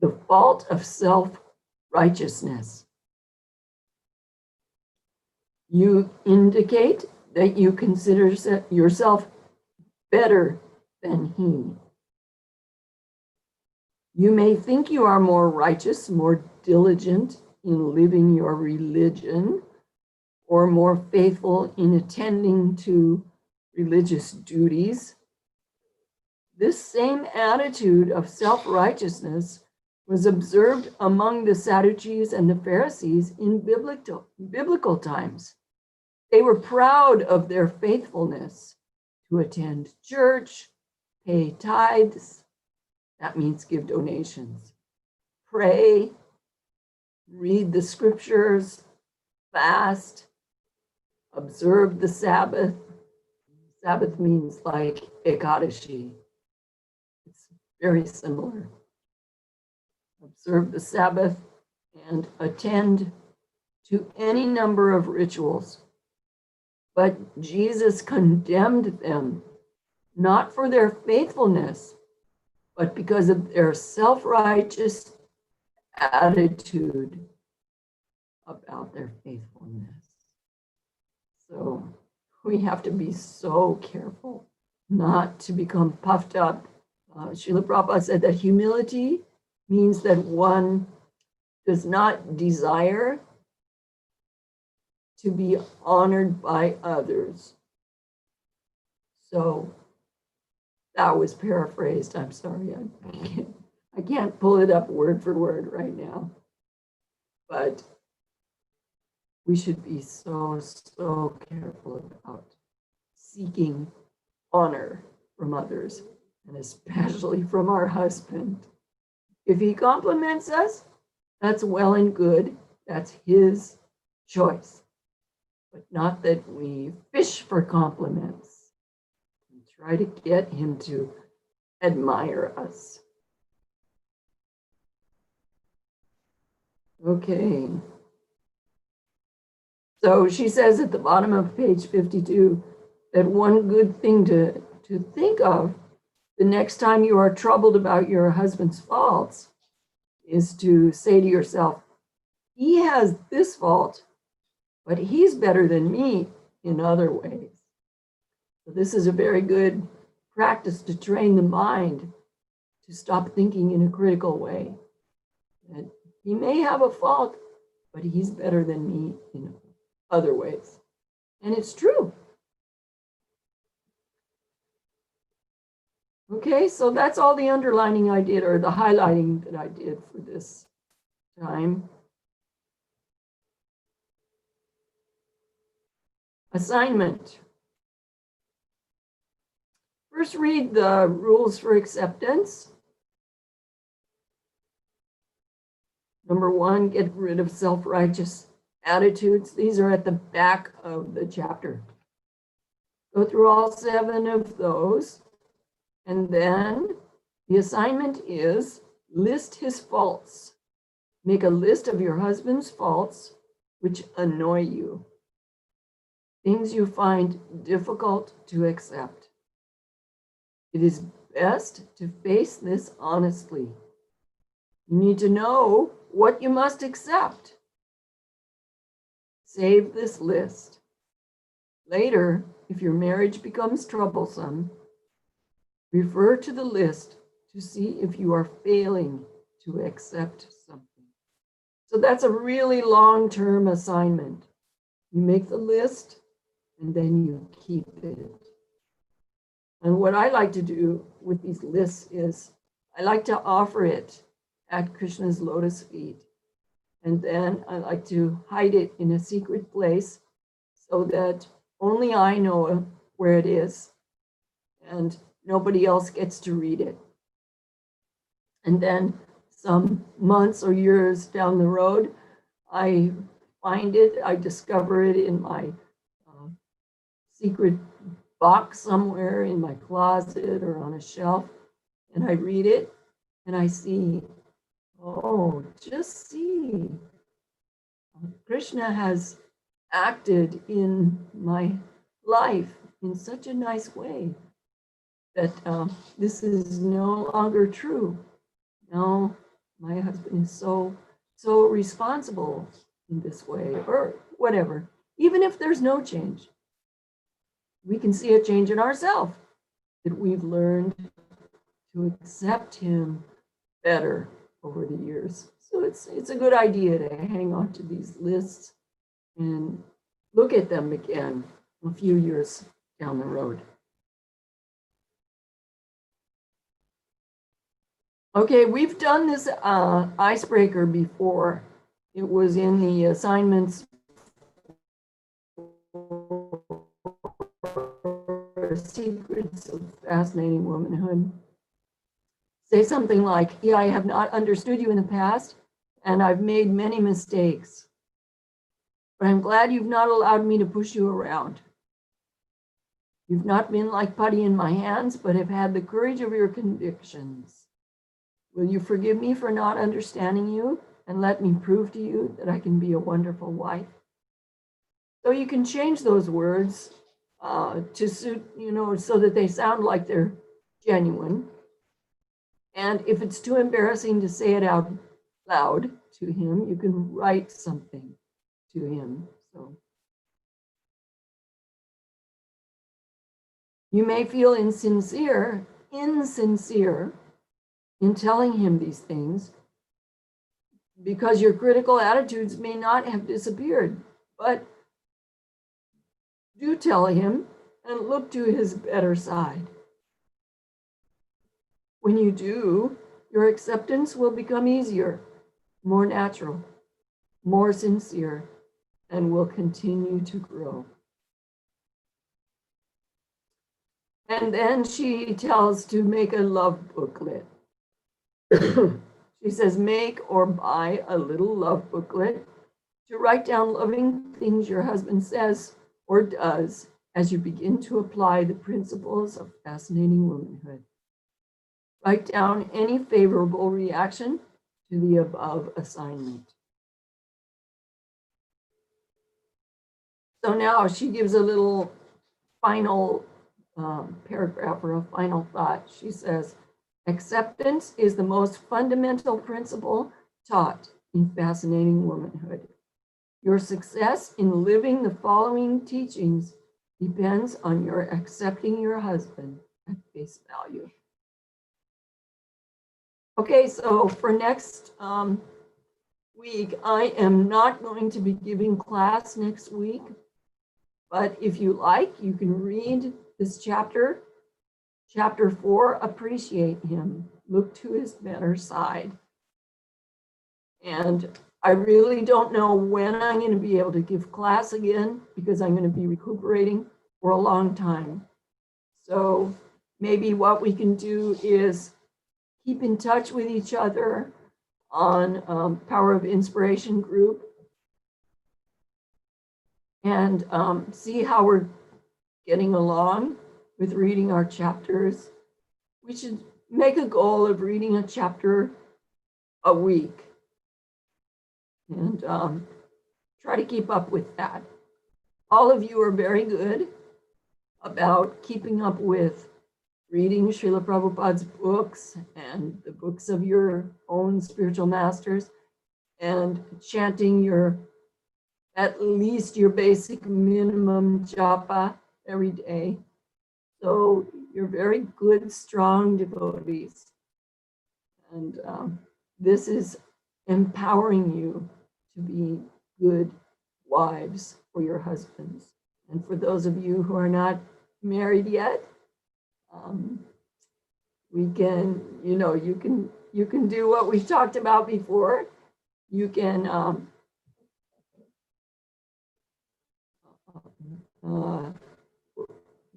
the fault of self-righteousness. You indicate that you consider yourself better than he. You may think you are more righteous, more diligent in living your religion, or more faithful in attending to religious duties. This same attitude of self-righteousness was observed among the Sadducees and the Pharisees in biblical times. They were proud of their faithfulness to attend church, pay tithes, that means give donations, pray, read the scriptures, fast, observe the Sabbath. Sabbath means like Ekadashi. It's very similar. Observe the Sabbath and attend to any number of rituals. But Jesus condemned them, not for their faithfulness, but because of their self-righteous attitude about their faithfulness. So we have to be so careful not to become puffed up. Srila Prabhupada said that humility means that one does not desire to be honored by others. So that was paraphrased. I'm sorry, I can't pull it up word for word right now. But we should be so careful about seeking honor from others, and especially from our husband. If he compliments us, that's well and good. That's his choice. But not that we fish for compliments and try to get him to admire us. Okay. So she says at the bottom of page 52 that one good thing to think of the next time you are troubled about your husband's faults is to say to yourself, he has this fault, but he's better than me in other ways. So this is a very good practice to train the mind to stop thinking in a critical way. That he may have a fault, but he's better than me in other ways. And it's true. Okay, so that's all the underlining I did, or the highlighting that I did for this time. Assignment. First, read the rules for acceptance. Number 1, get rid of self-righteous attitudes. These are at the back of the chapter. Go through all 7 of those. And then the assignment is list his faults. Make a list of your husband's faults which annoy you, things you find difficult to accept. It is best to face this honestly. You need to know what you must accept. Save this list. Later, if your marriage becomes troublesome, refer to the list to see if you are failing to accept something. So that's a really long-term assignment. You make the list and then you keep it. And what I like to do with these lists is I like to offer it at Krishna's lotus feet. And then I like to hide it in a secret place so that only I know where it is and nobody else gets to read it. And then some months or years down the road, I find it, I discover it in my secret box somewhere in my closet or on a shelf, and I read it and I see, oh, just see, Krishna has acted in my life in such a nice way that this is no longer true. No, my husband is so responsible in this way, or whatever. Even if there's no change, we can see a change in ourselves, that we've learned to accept him better over the years. So it's a good idea to hang on to these lists and look at them again a few years down the road. Okay, we've done this icebreaker before. It was in the assignments for Secrets of Fascinating Womanhood. Say something like, yeah, I have not understood you in the past, and I've made many mistakes. But I'm glad you've not allowed me to push you around. You've not been like putty in my hands, but have had the courage of your convictions. Will you forgive me for not understanding you and let me prove to you that I can be a wonderful wife? So you can change those words to suit, so that they sound like they're genuine. And if it's too embarrassing to say it out loud to him, you can write something to him. So you may feel insincere in telling him these things because your critical attitudes may not have disappeared, but do tell him and look to his better side. When you do, your acceptance will become easier, more natural, more sincere, and will continue to grow. And then she tells to make a love booklet. She says, make or buy a little love booklet to write down loving things your husband says or does as you begin to apply the principles of Fascinating Womanhood. Write down any favorable reaction to the above assignment. So now she gives a little final paragraph or a final thought. She says, acceptance is the most fundamental principle taught in Fascinating Womanhood. Your success in living the following teachings depends on your accepting your husband at face value. Okay, so for next week, I am not going to be giving class next week, but if you like, you can read this chapter. Chapter 4, appreciate him, look to his better side. And I really don't know when I'm going to be able to give class again because I'm going to be recuperating for a long time. So maybe what we can do is keep in touch with each other on Power of Inspiration group and see how we're getting along with reading our chapters. We should make a goal of reading a chapter a week. and try to keep up with that. All of you are very good about keeping up with reading Srila Prabhupada's books and the books of your own spiritual masters, and chanting at least your basic minimum japa every day. So you're very good, strong devotees. And this is empowering you to be good wives for your husbands. And for those of you who are not married yet, we can, you can do what we talked about before. You can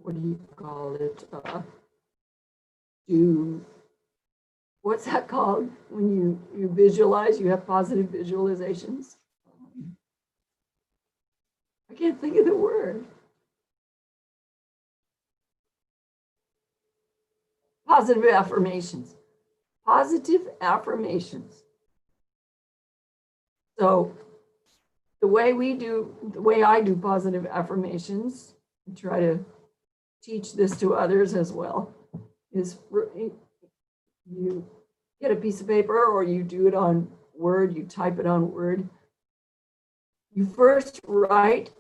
what do you call it? What's that called when you visualize? You have positive visualizations. I can't think of the word. Positive affirmations. Positive affirmations. So the way I do positive affirmations, and try to teach this to others as well, is you get a piece of paper or you do it on Word, you type it on Word. You first write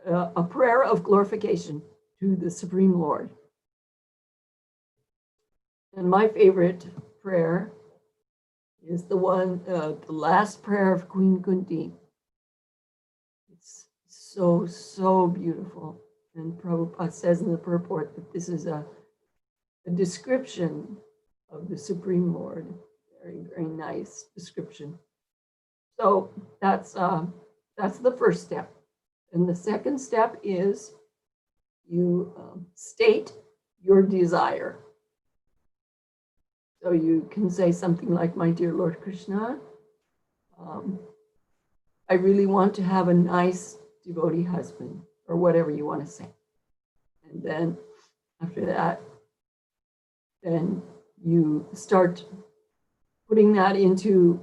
a prayer of glorification to the Supreme Lord. And my favorite prayer is the last prayer of Queen Kunti. It's so beautiful. And Prabhupada says in the purport that this is a description of the Supreme Lord. Very, very nice description. So that's the first step. And the second step is you state your desire. So you can say something like, "My dear Lord Krishna, I really want to have a nice devotee husband," or whatever you want to say. And then after that, then you start putting that into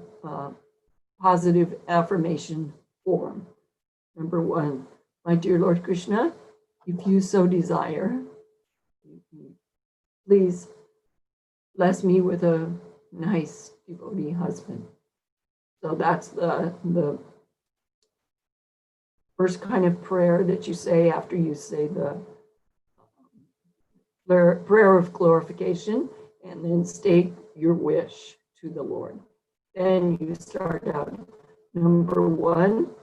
positive affirmation form. Number one, "My dear Lord Krishna, if you so desire, please bless me with a nice devotee husband." So that's the first kind of prayer that you say after you say the prayer of glorification, and then state your wish to the Lord. Then you start out, number one,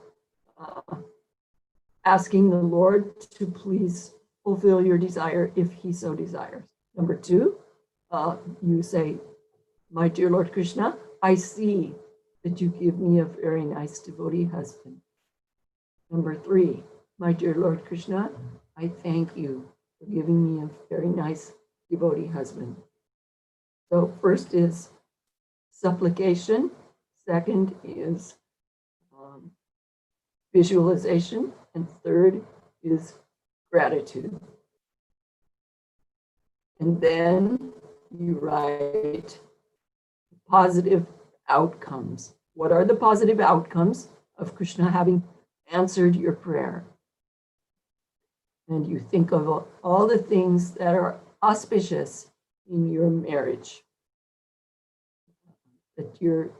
asking the Lord to please fulfill your desire if he so desires. Number two, you say, "My dear Lord Krishna, I see that you give me a very nice devotee husband." Number three, "My dear Lord Krishna, I thank you for giving me a very nice devotee husband." So first is supplication. Second is visualization. And third is gratitude. And then you write positive outcomes. What are the positive outcomes of Krishna having answered your prayer? And you think of all the things that are auspicious in your marriage. That you're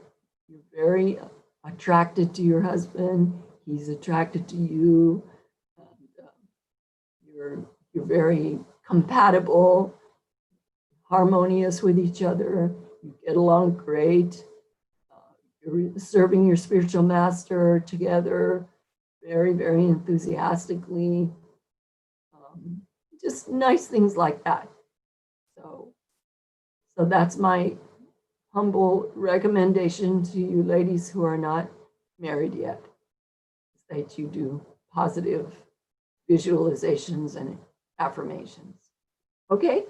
very attracted to your husband, he's attracted to you, and, you're very compatible, harmonious with each other, you get along great, you're serving your spiritual master together very, very enthusiastically. Just nice things like that. So that's my humble recommendation to you ladies who are not married yet, is that you do positive visualizations and affirmations. Okay,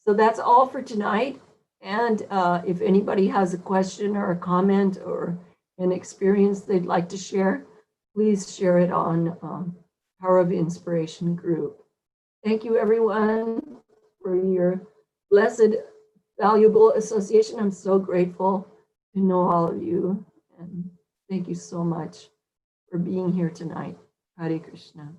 so that's all for tonight. And if anybody has a question or a comment or an experience they'd like to share, please share it on Power of Inspiration group. Thank you, everyone, for your blessed, valuable association. I'm so grateful to know all of you. And Thank you so much for being here tonight. Hare Krishna.